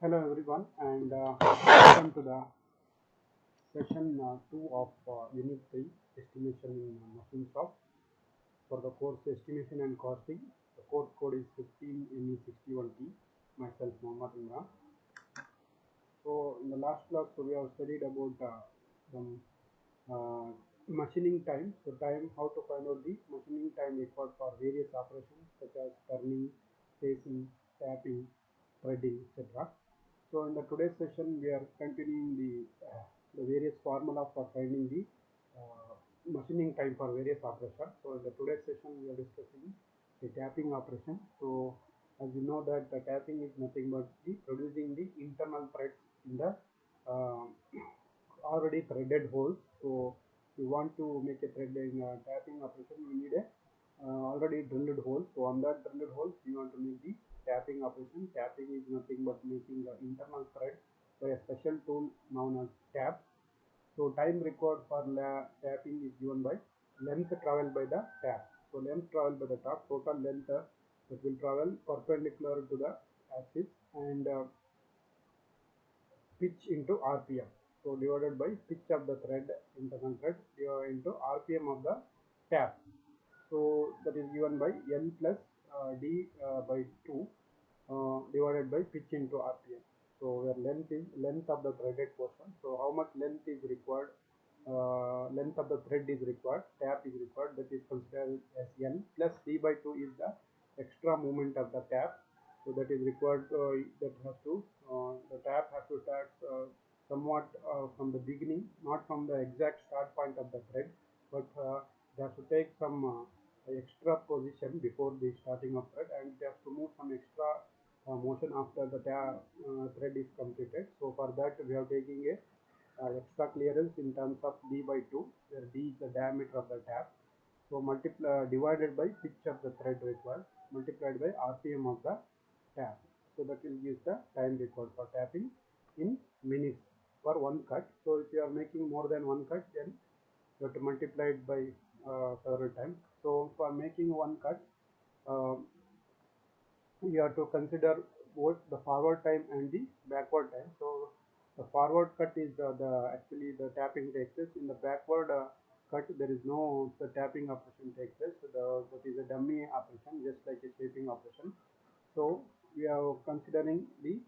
Hello everyone and welcome to the session 2 of Unit 3 Estimation in Machine Shop for the course Estimation and Costing. The course code is 15ME61T. Myself Mohammad Imran. So in the last class we have studied about some machining time. So how to find out the machining time required for various operations such as turning, facing, tapping, threading, etc. So in the today's session, we are continuing the various formula for finding the machining time for various operations. So in the today's session, we are discussing the tapping operation. So as you know that the tapping is nothing but the producing the internal threads in the uh, already threaded holes. So we want to make a thread in tapping operation, we need a already drilled hole. So on that drilled hole, we want to make the tapping operation. Tapping is nothing but making the internal thread by a special tool known as tap. So time required for tapping is given by length traveled by the tap. So length traveled by the tap, total length that will travel perpendicular to the axis, and pitch into RPM. So divided by pitch of the thread, internal thread, into RPM of the tap. So that is given by L plus D by 2 divided by pitch into RPM. So where length is length of the threaded portion. So how much length is required? Length of the thread is required, tap is required, that is considered as L plus D by 2 is the extra movement of the tap. So that is required, that has to the tap has to start somewhat from the beginning, not from the exact start point of the thread, but it has to take some extra position before the starting of thread, and it has to move some extra motion after the thread is completed. So for that we are taking a extra clearance in terms of D by 2, where D is the diameter of the tap. So divided by pitch of the thread required, multiplied by RPM of the tap. So that will give the time required for tapping in minutes for one cut. So if you are making more than one cut, then you have to multiply it by several times. So for making one cut, uh, you have to consider both the forward time and the backward time. So the forward cut is the actually the tapping takes place. In the backward cut, there is no the tapping operation takes place. So that is a dummy operation, just like a shaping operation. So we are considering the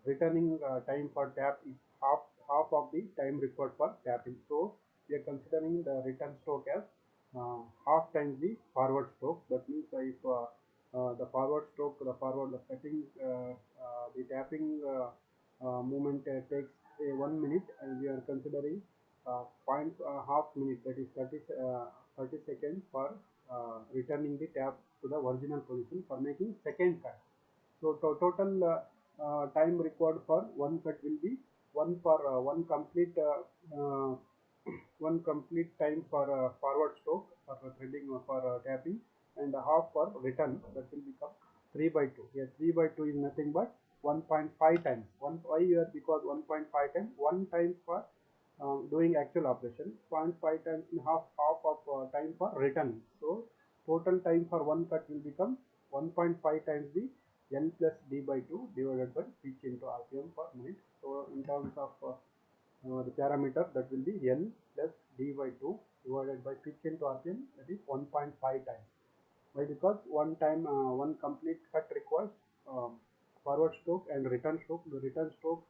returning time for tap is half of the time required for tapping. So we are considering the return stroke as half times the forward stroke. That means if the forward stroke, the cutting, the tapping movement takes 1 minute, and we are considering point half minute, that is 30 seconds for returning the tap to the original position for making second cut. So total time required for one cut will be one complete one complete time for forward stroke for threading or for tapping, and half for return, that will become 3 by 2. Here 3 by 2 is nothing but 1.5 times. Why here? Because 1.5 times, one time for doing actual operation, 0.5 times in half of time for returning. So total time for one cut will become 1.5 times the L plus D by 2 divided by pitch into RPM per minute. So in terms of the parameter, that will be L plus D by 2 divided by pitch into RPM, that is 1.5 times. Why? Because one complete cut requires forward stroke and return stroke. The return stroke,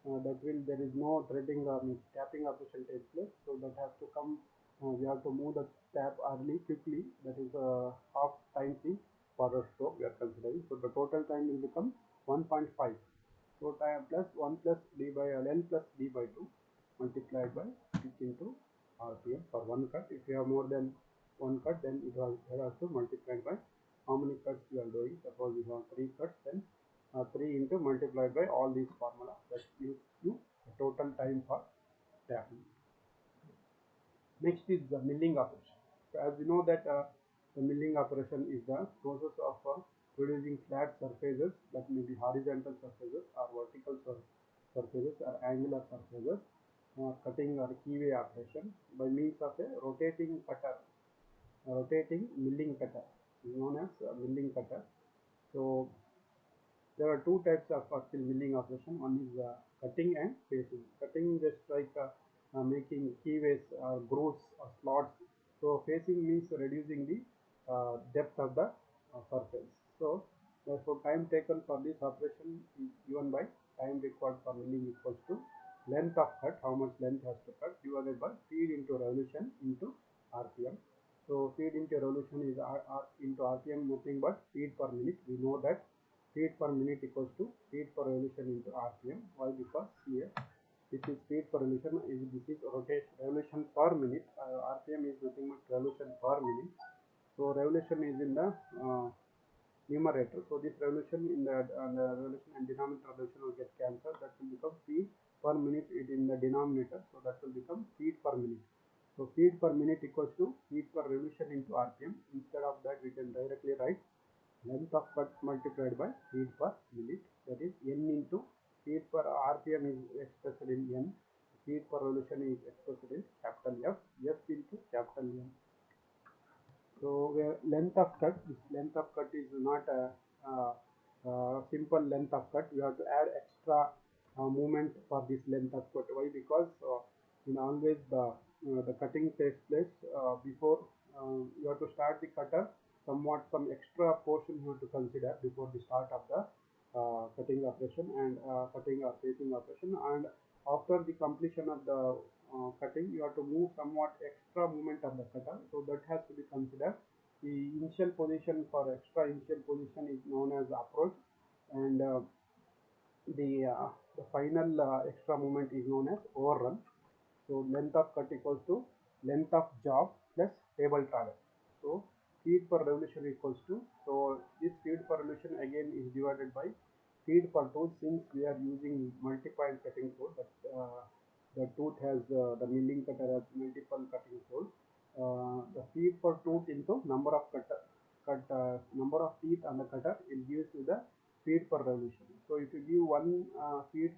there is no threading or tapping operation takes place, so that has to come. We have to move the tap early, quickly. That is half times the forward stroke we are considering. So the total time will become 1.5. So time plus 1 plus D by L plus D by 2 multiplied by pitch into RPM for one cut. If you have more than one cut, then it has to multiply by how many cuts you are doing. Suppose you have 3 cuts, then 3 into multiplied by all these formula, that gives you the total time for tapping. Next is the milling operation. So as we know that the milling operation is the process of producing flat surfaces, that may be horizontal surfaces or vertical surfaces or angular surfaces, cutting or keyway operation by means of a rotating cutter, rotating milling cutter is known as milling cutter. So there are two types of actual milling operation. One is cutting and facing. Cutting just like making keyways, grooves or slots. So facing means reducing the depth of the surface. So therefore time taken for this operation is given by time required for milling equals to length of cut, how much length has to cut, divided by feed into revolution into RPM. So feed into revolution is R into RPM, nothing but feed per minute. We know that feet per minute equals to feet per revolution into RPM. Why? Because here this is feet per revolution, this is rotation revolution per minute. RPM is nothing but revolution per minute. So revolution is in the numerator. So this revolution in the revolution and denominator revolution will get cancelled. That will become feet per minute it in the denominator. So that will become feet per minute. So feet per minute equals to feet per revolution into RPM. Instead of that, we can directly write length of cut multiplied by feet per minute, that is n into feet per RPM is expressed in n, feet per revolution is expressed in capital F, F into capital N. So length of cut, this length of cut is not a simple length of cut. We have to add extra movement for this length of cut. Why? Because in always the cutting takes place before you have to start the cutter. Somewhat some extra portion you have to consider before the start of the cutting operation and cutting or facing operation, and after the completion of the cutting, you have to move somewhat extra movement of the cutter, so that has to be considered. The initial position for extra initial position is known as approach, and the final extra movement is known as overrun. So length of cut equals to length of job plus table travel. So feet per revolution equals to, so this feet per revolution again is divided by feet per tooth, since we are using multi-point cutting tool. That the tooth has the milling cutter has multiple cutting tools. The feet per tooth into number of number of teeth on the cutter, it gives you the feet per revolution. So if you give one feet,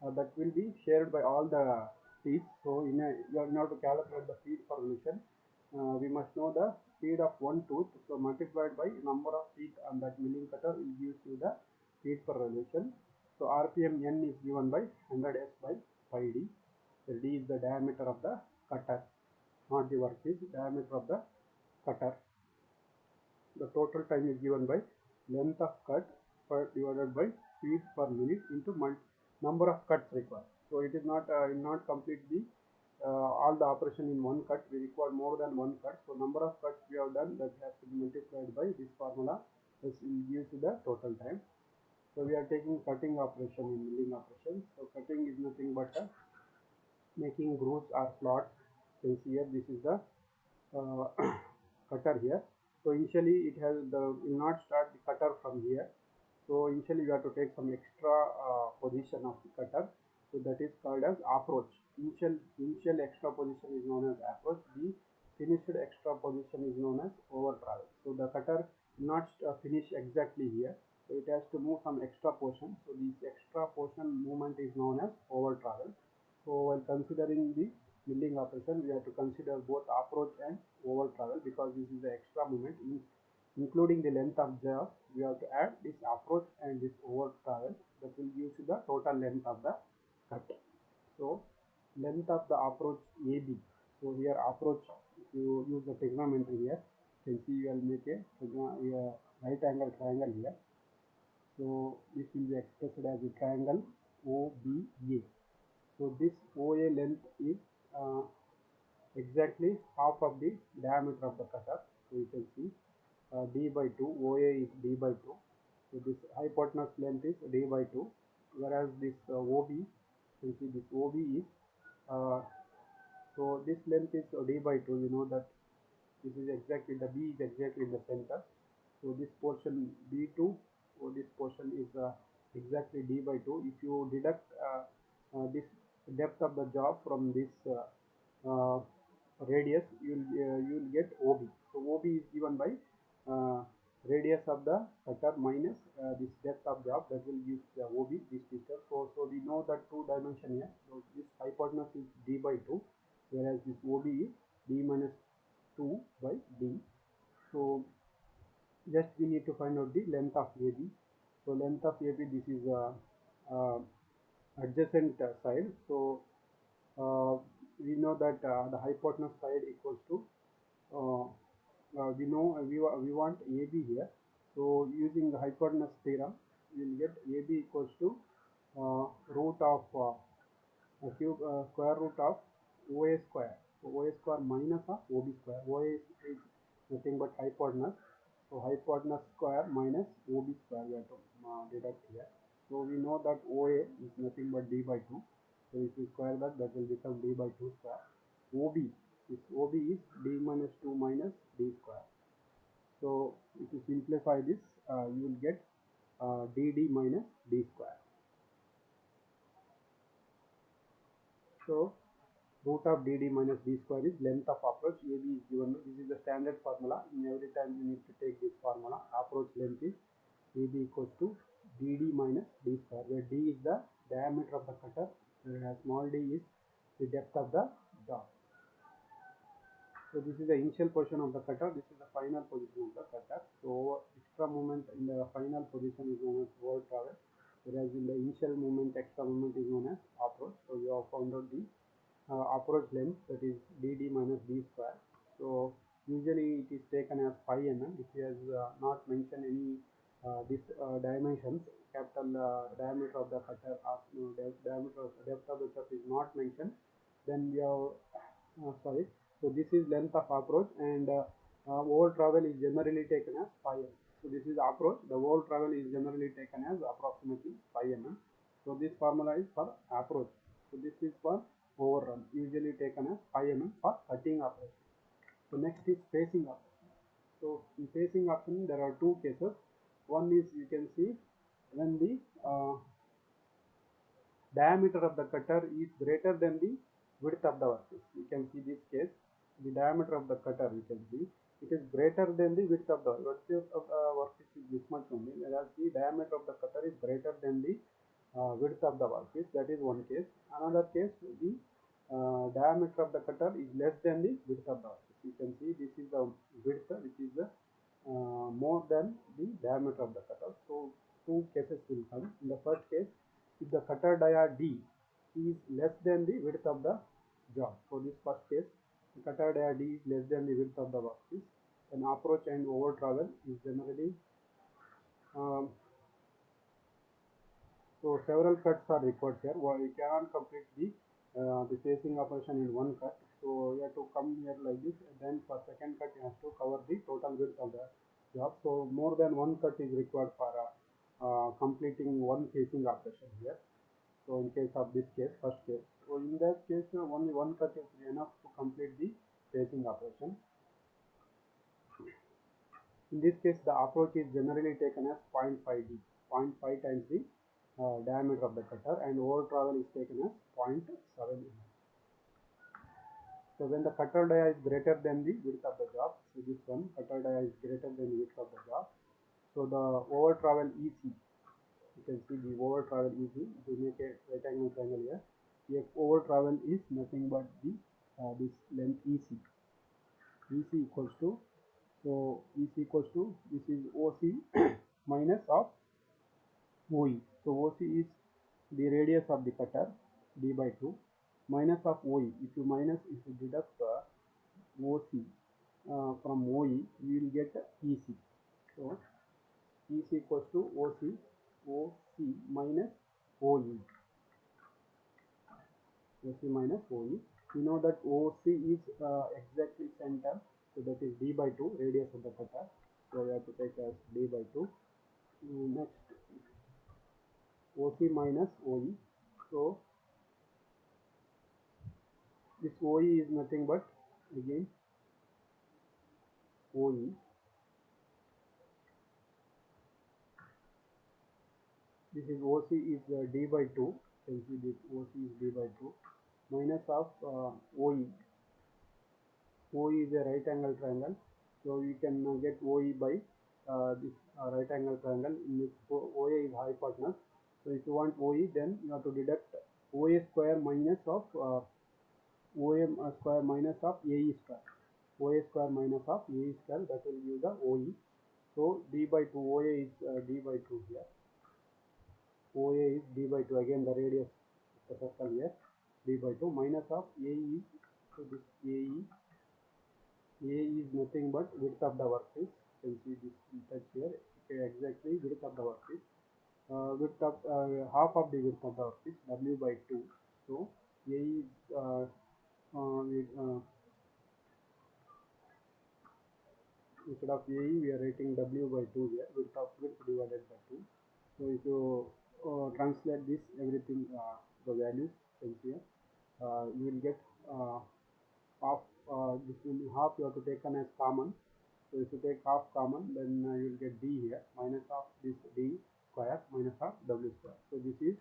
that will be shared by all the teeth. So in order to calculate the feet per revolution, we must know the speed of one tooth. So multiplied by number of teeth on that milling cutter will give you the feet per revolution. So RPM N is given by 100 S by pi D. So D is the diameter of the cutter, not the workpiece, diameter of the cutter. The total time is given by length of cut divided by feet per minute into number of cuts required. So it is not not complete the all the operation in one cut. We require more than one cut. So number of cuts we have done, that has to be multiplied by this formula. This will give you the total time. So we are taking cutting operation in milling operation. So cutting is nothing but making grooves or slots. Since here this is the cutter here. So initially it has will not start the cutter from here. So initially you have to take some extra position of the cutter. So that is called as approach. Initial extra position is known as approach. The finished extra position is known as over travel. So the cutter will not finish exactly here. So it has to move some extra portion. So this extra portion movement is known as over travel. So while considering the milling operation, we have to consider both approach and over travel, because this is the extra movement. Including the length of job, we have to add this approach and this over travel. That will give you the total length of the cut. So length of the approach AB. So here approach, if you use the trigonometry here, you can see you will make a right angle triangle here. So this will be expressed as a triangle OBA. So this OA length is exactly half of the diameter of the cutter. So you can see D by 2, OA is D by 2. So this hypotenuse length is D by 2, whereas this OB, you see this OB is, so this length is D by 2. You know that this is exactly, the B is exactly in the center. So this portion B2, or this portion is exactly D by 2. If you deduct this depth of the job from this radius, you'll get OB. So OB is given by radius of the cutter minus this depth of job, that will give the OB, this distance. So we know that two dimension here. So this hypotenuse is D by 2, whereas this OB is D minus 2 by D. So just we need to find out the length of AB. So length of AP, this is uh, adjacent side. So uh, we know that the hypotenuse side equals to uh, we know we want AB here. So using the hypotenuse theorem, we will get AB equals to root of cube square root of OA square. So OA square minus of OB square. OA is nothing but hypotenuse. So hypotenuse square minus OB square we have to deduct here. So we know that OA is nothing but d by 2. So if we square that, that will become d by 2 square. OB is d minus 2 minus d square. So if you simplify this, you will get dd minus d square. So root of dd minus d square is length of approach. AB is given. This is the standard formula. In every time you need to take this formula. Approach length is AB equals to dd minus d square, where d is the diameter of the cutter, whereas small d is the depth of the job. So this is the initial position of the cutter. This is the final position of the cutter. So extra moment in the final position is known as forward travel, whereas in the initial moment, extra moment is known as approach. So you have found out the approach length, that is dd minus d square. So usually it is taken as 5 mm. If you has not mentioned any this dimensions, capital diameter of the cutter or diameter of depth of the cutter is not mentioned, then we have sorry. So this is length of approach, and overall travel is generally taken as 5 mm. So this is approach. The overall travel is generally taken as approximately 5 mm. So this formula is for approach. So this is for overrun, usually taken as 5 mm for cutting operation. So next is facing operation. So in facing operation there are two cases. One is, you can see, when the diameter of the cutter is greater than the width of the workpiece. You can see this case, the diameter of the cutter, you can see it is greater than the width of the workpiece is this much only, whereas the diameter of the cutter is greater than the width of the workpiece. That is one case. Another case, the diameter of the cutter is less than the width of the workpiece. You can see this is the width, which is the more than the diameter of the cutter. So two cases will come. In the first case, if the cutter dia D is less than the width of the job. For this first case, the cutter dia D is less than the width of the workpiece, then approach and over travel is generally um, so several cuts are required here. We cannot complete the facing operation in one cut. So you have to come here like this, and then for second cut you have to cover the total width of the job. So more than one cut is required for completing one facing operation here. So in case of this case, first case, so in that case only one cut is enough to complete the facing operation. In this case, the approach is generally taken as 0.5 d, 0.5 times the diameter of the cutter, and over travel is taken as 0.7 mm. So when the cutter dia is greater than the width of the job, so this one cutter dia is greater than the width of the job, so the over travel EC, you can see the over travel EC, to make a right angle triangle here, the over travel is nothing but the this length EC. EC equals to, so EC equals to, this is OC minus of OE. So OC is the radius of the cutter, d by 2, minus of OE. If you deduct OC from OE, we will get EC. So EC equals to OC minus OE. OC minus OE. We know that OC is exactly center, so that is d by 2, radius of the cutter. So we have to take as d by 2. Next, OC minus OE. So this OE is nothing but, again, OE. This is OC is d by 2. You can see this OC is d by 2 minus of OE. OE is a right angle triangle, so you can get OE by this right angle triangle in which OA is hypotenuse. So if you want OE, then you have to deduct OA square minus of OM square minus of AE square. OA square minus of AE square, that will give the OE. So d by 2, OA is d by 2 here. OA is d by 2, again the radius of the circle here, d by 2 minus of AE, so this AE is nothing but width of the workpiece. You can see this touch here, okay, exactly width of the workpiece. Width of half of the width of the workpiece, W by 2. So AE is instead of AE we are writing W by 2 here, width of width divided by 2. So if you translate this everything, the values you can see here, you will get half, this will be half you have to take as common. So if you take half common, then you will get d here, minus of this d square minus of w square. So this is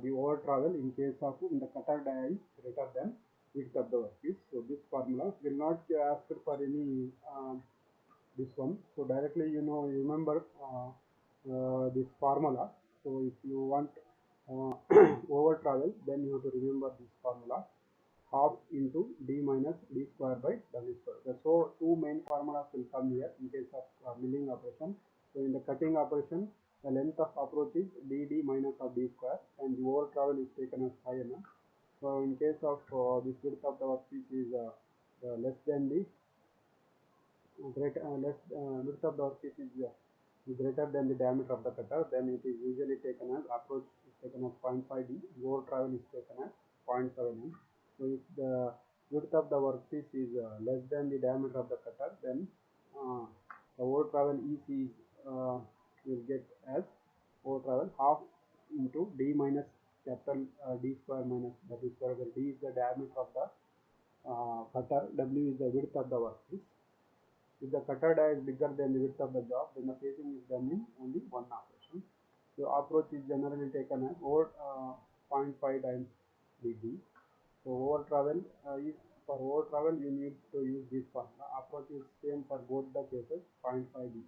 the over travel in case of in the cutter die is greater than width of the workpiece. So this formula will not ask for any this one. So directly you remember this formula. So if you want over travel, then you have to remember this formula, half into d minus d square by w square. So two main formulas will come here in case of milling operation. So in the cutting operation, the length of approach is dd minus of d square, and the over travel is taken as 5 mm. So in case of this width of the workpiece is less than the width of the workpiece is greater than the diameter of the cutter, then it is usually taken as approach is taken as 0.5 d, over travel is taken as 0.7 m. So if the width of the workpiece is less than the diameter of the cutter, then the over travel EC will get as over travel half into d minus capital D square minus W square, where D is the diameter of the cutter, W is the width of the workpiece. If the cutter die is bigger than the width of the job, then the facing is done in only one operation. So approach is generally taken as over 0.5 times dd. So over travel is, for over travel you need to use this formula. Approach is same for both the cases, 0.5 d.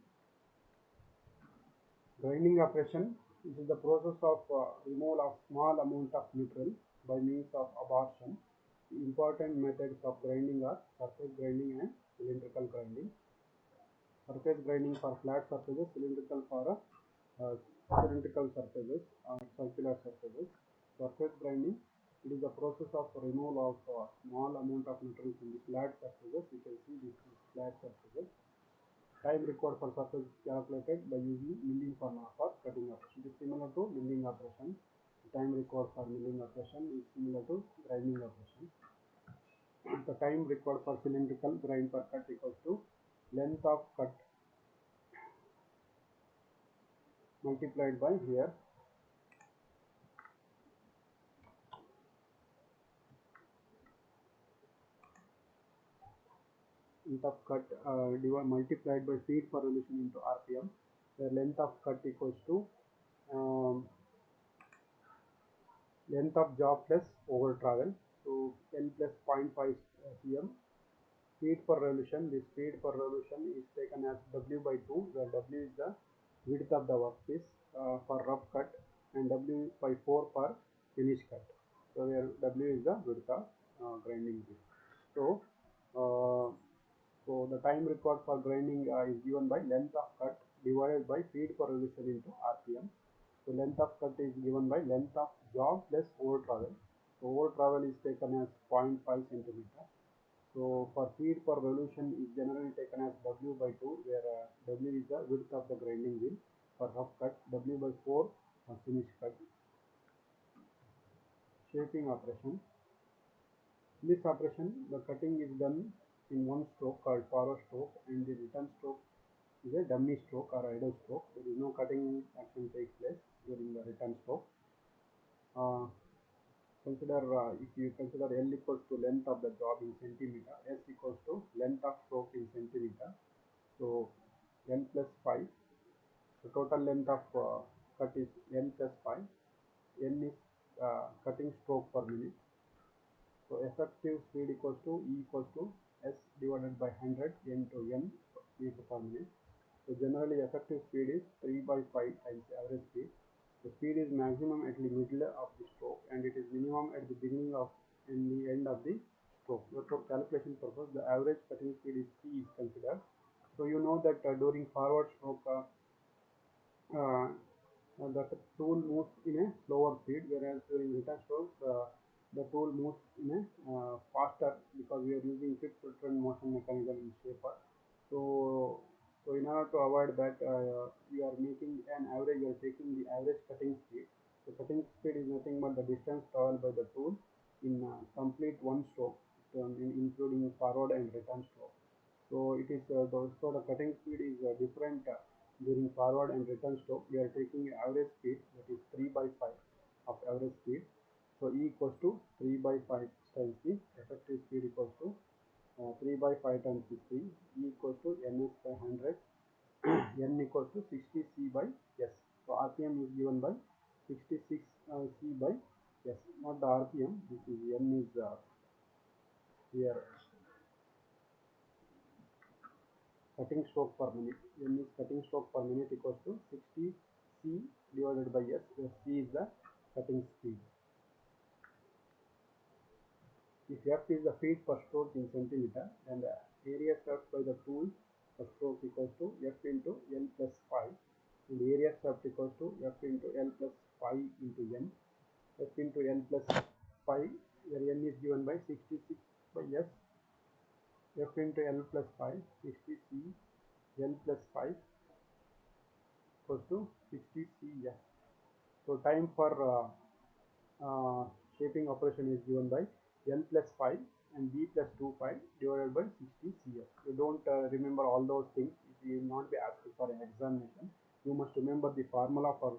Grinding operation, this is the process of removal of small amount of material by means of abrasion. The important methods of grinding are surface grinding and cylindrical grinding. Surface grinding for flat surfaces, cylindrical for cylindrical surfaces or circular surfaces. Surface grinding, it is the process of removal of small amount of material from the flat surfaces. You can see this is flat surfaces. Time required for surface is calculated by using milling formula for cutting operation. It is similar to milling operation. The time required for milling operation is similar to grinding operation. The time required for cylindrical grind per cut equals to length of cut multiplied by here length of cut multiplied by feet per revolution into RPM. The length of cut equals to length of job plus over travel. So L plus 0.5 cm. Speed per revolution. The speed per revolution is taken as W by 2, where W is the width of the workpiece for rough cut, and W by 4 for finish cut. So where W is the width of grinding wheel. So the time required for grinding is given by length of cut divided by feet per revolution into RPM. So length of cut is given by length of job plus over travel. So over travel is taken as 0.5 centimeter. So for feet per revolution is generally taken as W by 2, where W is the width of the grinding wheel for rough cut, W by 4 for finish cut. Shaping operation. In this operation, the cutting is done in one stroke called forward stroke, and the return stroke is a dummy stroke or idle stroke. There is no cutting action takes place during the return stroke. If you consider L equals to length of the job in centimeter, S equals to length of stroke in centimeter. So L plus 5. The total length of cut is L plus 5. N is cutting stroke per minute. So effective speed equals to E equals to S divided by 100 N to N meter per minute. So generally effective speed is 3 by 5 times average speed. The speed is maximum at the middle of the stroke, and it is minimum at the beginning of and the end of the stroke. So for calculation purpose, the average cutting speed is C is considered. So you know that during forward stroke, the tool moves in a slower speed, whereas during return stroke the tool moves in a faster, because we are using fixed return motion mechanism in shaper. So, so in order to avoid that, we are making an average. We are taking the average cutting speed. The cutting speed is nothing but the distance traveled by the tool in complete one stroke, including forward and return stroke. So it is so the cutting speed is different during forward and return stroke. We are taking average speed, that is 3 by 5 of average speed. So E equals to 3 by 5 times the effective speed equals to 3 by 5 times 60. E equals to ns by 100. N equals to 60 C by S. So RPM is given by 66 C by S, not the RPM. This is N is here cutting stroke per minute. N is cutting stroke per minute equals to 60 C divided by S, where C is the cutting speed. If F is the feet per stroke in centimeter, then the area served by the tool per stroke equals to F into L plus 5, and the area served equals to F into L plus 5 into N. F into N plus 5, where N is given by 66 by S. F into L plus 5, 60 C, L plus 5 equals to 60 C S. So time for shaping operation is given by L plus 5 and B plus 25 divided by 60 CS. You don't remember all those things. It will not be asked for an examination. You must remember the formula for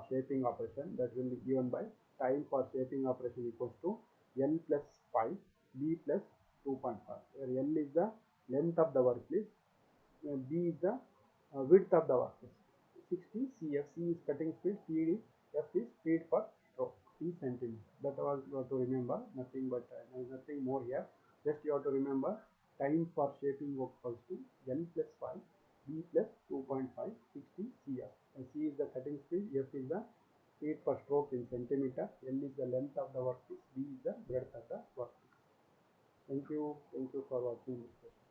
shaping operation, that will be given by time for shaping operation equals to L plus 5, B plus 2.5, where L is the length of the workpiece, B is the width of the workpiece. 60 CF, C is cutting speed, speed is F is speed per stroke in centimeter. That was you have to remember, nothing but there is nothing more here. Just you have to remember time for shaping work equals to L plus 5, B plus 2.5, 60 CF. C is the cutting speed, F is the speed per stroke in centimeter, L is the length of the workpiece, B is the breadth of the workpiece. Thank you for watching this session.